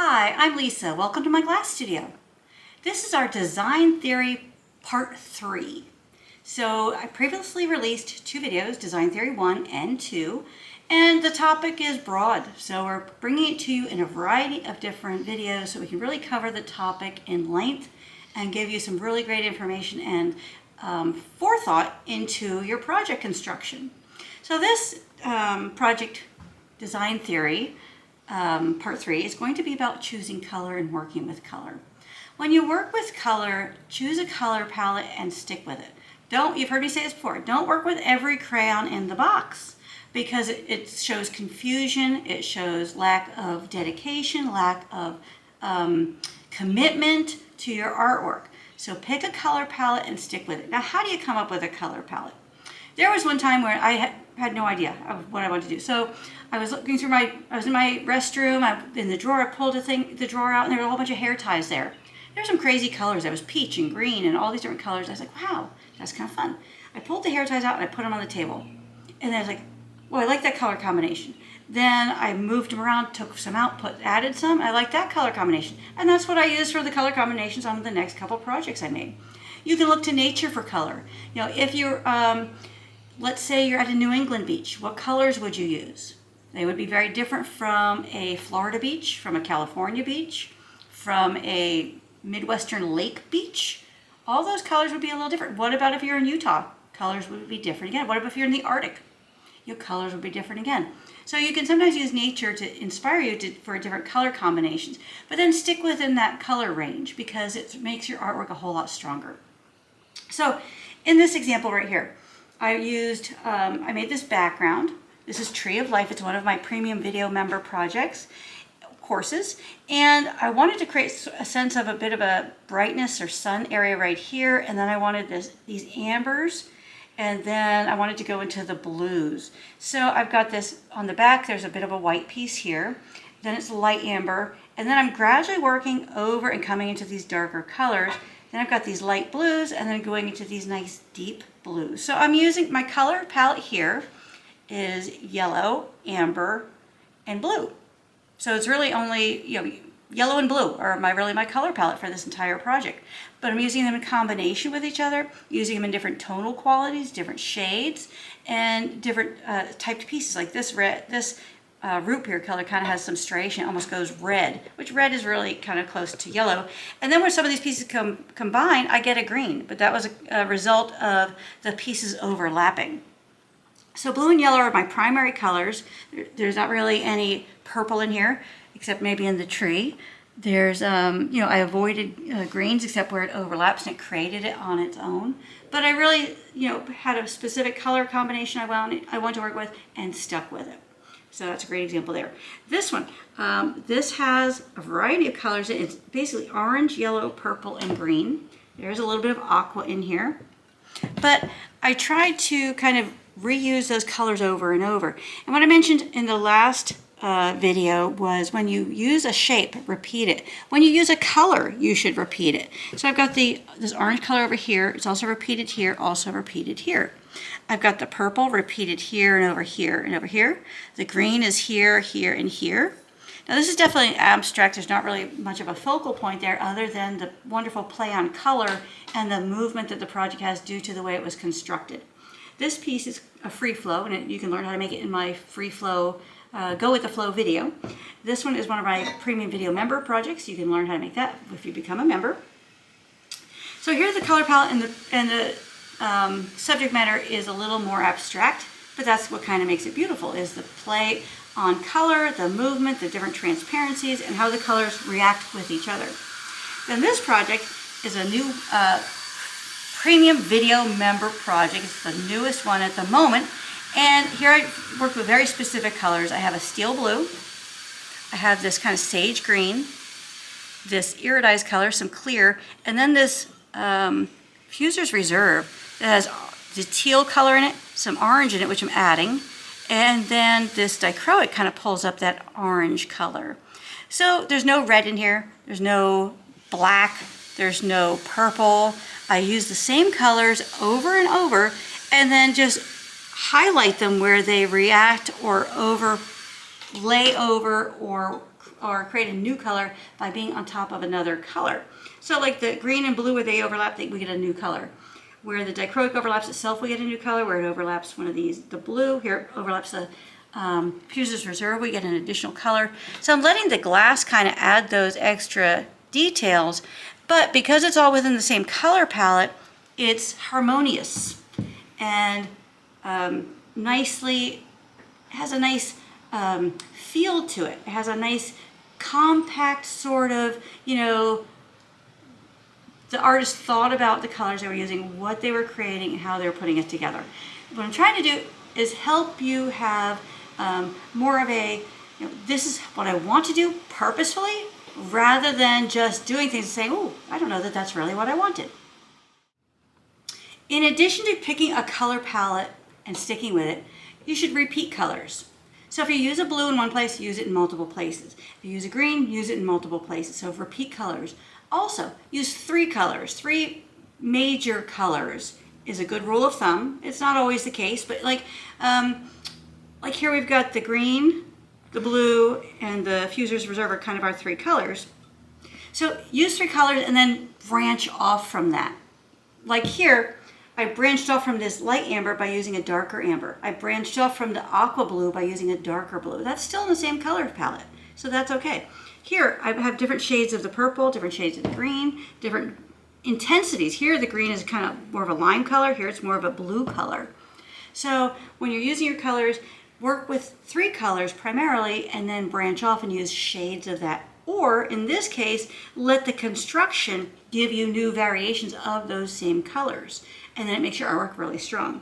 Hi, I'm Lisa. Welcome to my glass studio. This is our design theory part 3. So I previously released 2 videos, design theory 1 and 2, and the topic is broad. So we're bringing it to you in a variety of different videos so we can really cover the topic in length and give you some really great information and forethought into your project construction. So this project design theory part 3 is going to be about choosing color and working with color. When you work with color, choose a color palette and stick with it. You've heard me say this before, don't work with every crayon in the box because it shows confusion, it shows lack of dedication, lack of commitment to your artwork. So pick a color palette and stick with it. Now, how do you come up with a color palette? There was one time where I had no idea of what I wanted to do. So I was looking through I was in my restroom, in the drawer, I pulled the drawer out and there were a whole bunch of hair ties there. There were some crazy colors. There was peach and green and all these different colors. I was like, wow, that's kind of fun. I pulled the hair ties out and I put them on the table. And then I was like, well, I like that color combination. Then I moved them around, took some out, added some. I like that color combination. And that's what I used for the color combinations on the next couple projects I made. You can look to nature for color. You know, if you're, let's say you're at a New England beach, what colors would you use? They would be very different from a Florida beach, from a California beach, from a Midwestern lake beach. All those colors would be a little different. What about if you're in Utah? Colors would be different again. What about if you're in the Arctic? Your colors would be different again. So you can sometimes use nature to inspire you for different color combinations, but then stick within that color range because it makes your artwork a whole lot stronger. So in this example right here, I made this background. This is Tree of Life. It's one of my premium video member projects, courses. And I wanted to create a sense of a bit of a brightness or sun area right here. And then I wanted these ambers. And then I wanted to go into the blues. So I've got this on the back. There's a bit of a white piece here. Then it's light amber. And then I'm gradually working over and coming into these darker colors. Then I've got these light blues and then going into these nice deep blues. So I'm using my color palette here is yellow, amber, and blue. So it's really only, yellow and blue are my color palette for this entire project. But I'm using them in combination with each other, using them in different tonal qualities, different shades, and different typed pieces. Like this root beer color kind of has some striation, it almost goes red, which red is really kind of close to yellow. And then when some of these pieces combine, I get a green, but that was a result of the pieces overlapping. So blue and yellow are my primary colors. There's not really any purple in here, except maybe in the tree. There's, I avoided greens except where it overlaps and it created it on its own. But I really, had a specific color combination I want to work with and stuck with it. So that's a great example there. This one, this has a variety of colors. It's basically orange, yellow, purple, and green. There's a little bit of aqua in here. But I tried to kind of reuse those colors over and over. And what I mentioned in the last video was when you use a shape, repeat it. When you use a color, you should repeat it. So I've got this orange color over here. It's also repeated here, also repeated here. I've got the purple repeated here and over here and over here. The green is here, here, and here. Now this is definitely abstract. There's not really much of a focal point there other than the wonderful play on color and the movement that the project has due to the way it was constructed. This piece is a free flow, and you can learn how to make it in my free flow, Go With The Flow video. This one is one of my premium video member projects. You can learn how to make that if you become a member. So here's the color palette, and the subject matter is a little more abstract, but that's what kind of makes it beautiful, is the play on color, the movement, the different transparencies, and how the colors react with each other. Then this project is a new premium video member project. It's the newest one at the moment. And here I worked with very specific colors. I have a steel blue. I have this kind of sage green, this iridized color, some clear, and then this Fuser's Reserve that has the teal color in it, some orange in it, which I'm adding, and then this dichroic kind of pulls up that orange color. So there's no red in here, there's no black, there's no purple. I use the same colors over and over and then just highlight them where they react or lay over or or create a new color by being on top of another color. So like the green and blue, where they overlap, we get a new color. Where the dichroic overlaps itself, we get a new color. Where it overlaps one of these, the blue, here it overlaps the Fuser's Reserve, we get an additional color. So I'm letting the glass kind of add those extra details, but because it's all within the same color palette, it's harmonious and nicely, has a nice feel to it. It has a nice compact sort of, you know, the artist thought about the colors they were using, what they were creating, and how they were putting it together. What I'm trying to do is help you have more of a, you know, this is what I want to do purposefully, rather than just doing things and saying, oh, I don't know that that's really what I wanted. In addition to picking a color palette and sticking with it, you should repeat colors. So if you use a blue in one place, use it in multiple places. If you use a green, use it in multiple places. So repeat colors. Also, use 3 colors. 3 major colors is a good rule of thumb. It's not always the case, but like here we've got the green, the blue, and the Fuser's Reserve are kind of our 3 colors. So use 3 colors and then branch off from that. Like here, I branched off from this light amber by using a darker amber. I branched off from the aqua blue by using a darker blue. That's still in the same color palette, so that's okay. Here, I have different shades of the purple, different shades of the green, different intensities. Here, the green is kind of more of a lime color. Here, it's more of a blue color. So when you're using your colors, work with 3 colors primarily, and then branch off and use shades of that. Or, in this case, let the construction give you new variations of those same colors. And then it makes your artwork really strong.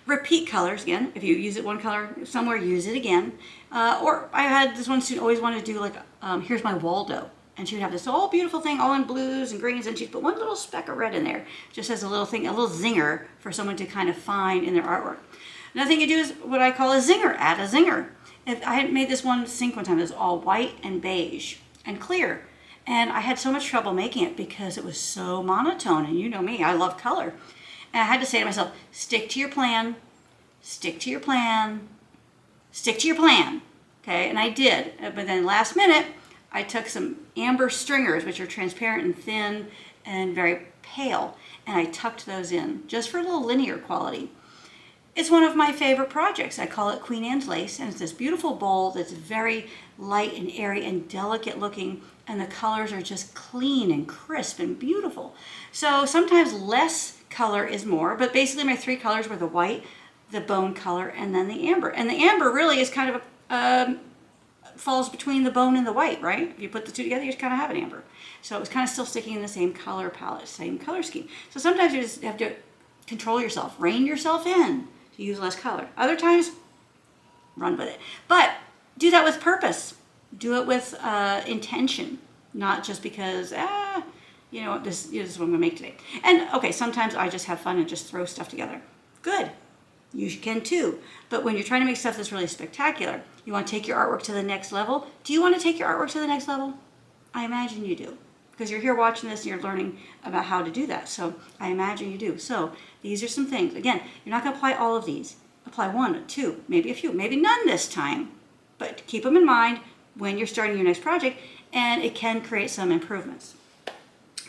Repeat colors, again, if you use it one color somewhere, use it again. Or I had this one student always wanted to do like, here's my Waldo. And she would have this whole beautiful thing all in blues and greens, and she'd put one little speck of red in there, just as a little thing, a little zinger for someone to kind of find in their artwork. Another thing you do is what I call a zinger, add a zinger. If I had made this one sink one time, it was all white and beige and clear. And I had so much trouble making it because it was so monotone, and you know me, I love color. And I had to say to myself, stick to your plan, stick to your plan, stick to your plan, okay? And I did, but then last minute, I took some amber stringers, which are transparent and thin and very pale, and I tucked those in, just for a little linear quality. It's one of my favorite projects. I call it Queen Anne's Lace, and it's this beautiful bowl that's very light and airy and delicate looking, and the colors are just clean and crisp and beautiful. So sometimes less color is more, but basically my 3 colors were the white, the bone color, and then the amber. And the amber really is kind of falls between the bone and the white, right? If you put the 2 together, you just kind of have an amber. So it was kind of still sticking in the same color palette, same color scheme. So sometimes you just have to control yourself, rein yourself in to use less color. Other times, run with it. But do that with purpose. Do it with intention, not just because, you know, this is what I'm gonna make today. And okay, sometimes I just have fun and just throw stuff together. Good, you can too. But when you're trying to make stuff that's really spectacular, you wanna take your artwork to the next level. Do you wanna take your artwork to the next level? I imagine you do, because you're here watching this and you're learning about how to do that. So I imagine you do. So these are some things. Again, you're not gonna apply all of these. Apply 1 or 2, maybe a few, maybe none this time. But keep them in mind when you're starting your next project, and it can create some improvements.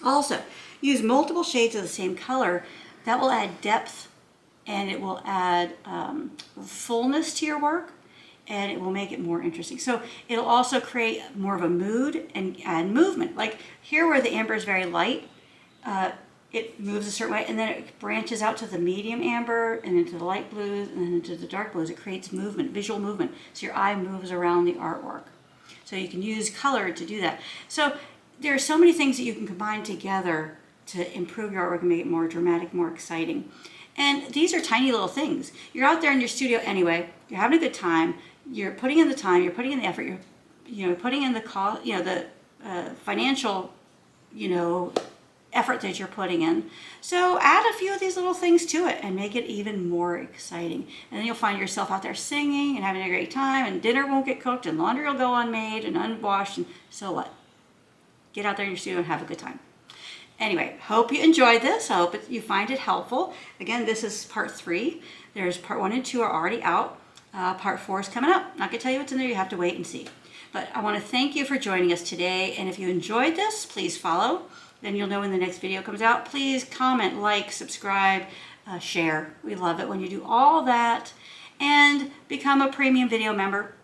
Also, use multiple shades of the same color. That will add depth, and it will add fullness to your work, and it will make it more interesting. So it'll also create more of a mood and add movement. Like here where the amber is very light, it moves a certain way, and then it branches out to the medium amber and into the light blues and then into the dark blues. It creates movement, visual movement. So your eye moves around the artwork. So you can use color to do that. So there are so many things that you can combine together to improve your artwork and make it more dramatic, more exciting. And these are tiny little things. You're out there in your studio anyway, you're having a good time, you're putting in the time, you're putting in the effort, you're putting in the cost, the financial, effort that you're putting in. So add a few of these little things to it and make it even more exciting. And then you'll find yourself out there singing and having a great time, and dinner won't get cooked and laundry will go unmade and unwashed, and so what? Get out there in your studio and have a good time. Anyway, hope you enjoyed this. I hope you find it helpful. Again, this is part 3. There's part 1 and 2 are already out. Part 4 is coming up. Not going to tell you what's in there. You have to wait and see. But I want to thank you for joining us today. And if you enjoyed this, please follow. Then you'll know when the next video comes out. Please comment, like, subscribe, share. We love it when you do all that. And become a premium video member.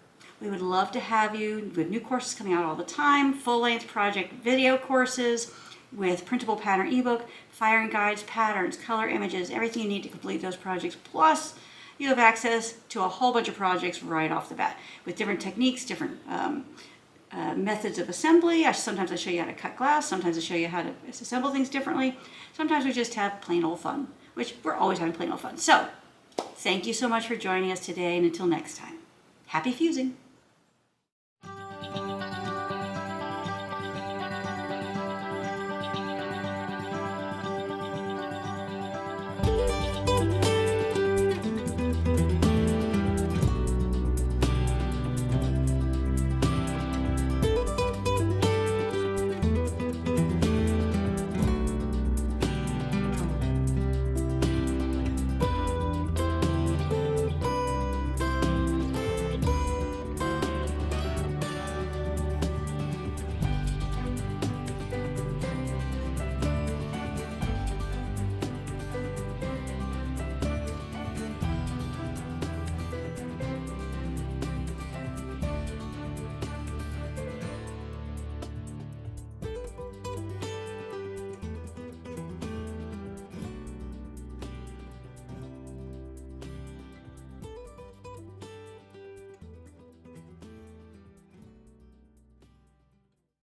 We would love to have you. We have new courses coming out all the time. Full-length project video courses with printable pattern ebook, firing guides, patterns, color images, everything you need to complete those projects. Plus, you have access to a whole bunch of projects right off the bat with different techniques, different methods of assembly. Sometimes I show you how to cut glass. Sometimes I show you how to assemble things differently. Sometimes we just have plain old fun, which we're always having plain old fun. So, thank you so much for joining us today, and until next time, happy fusing.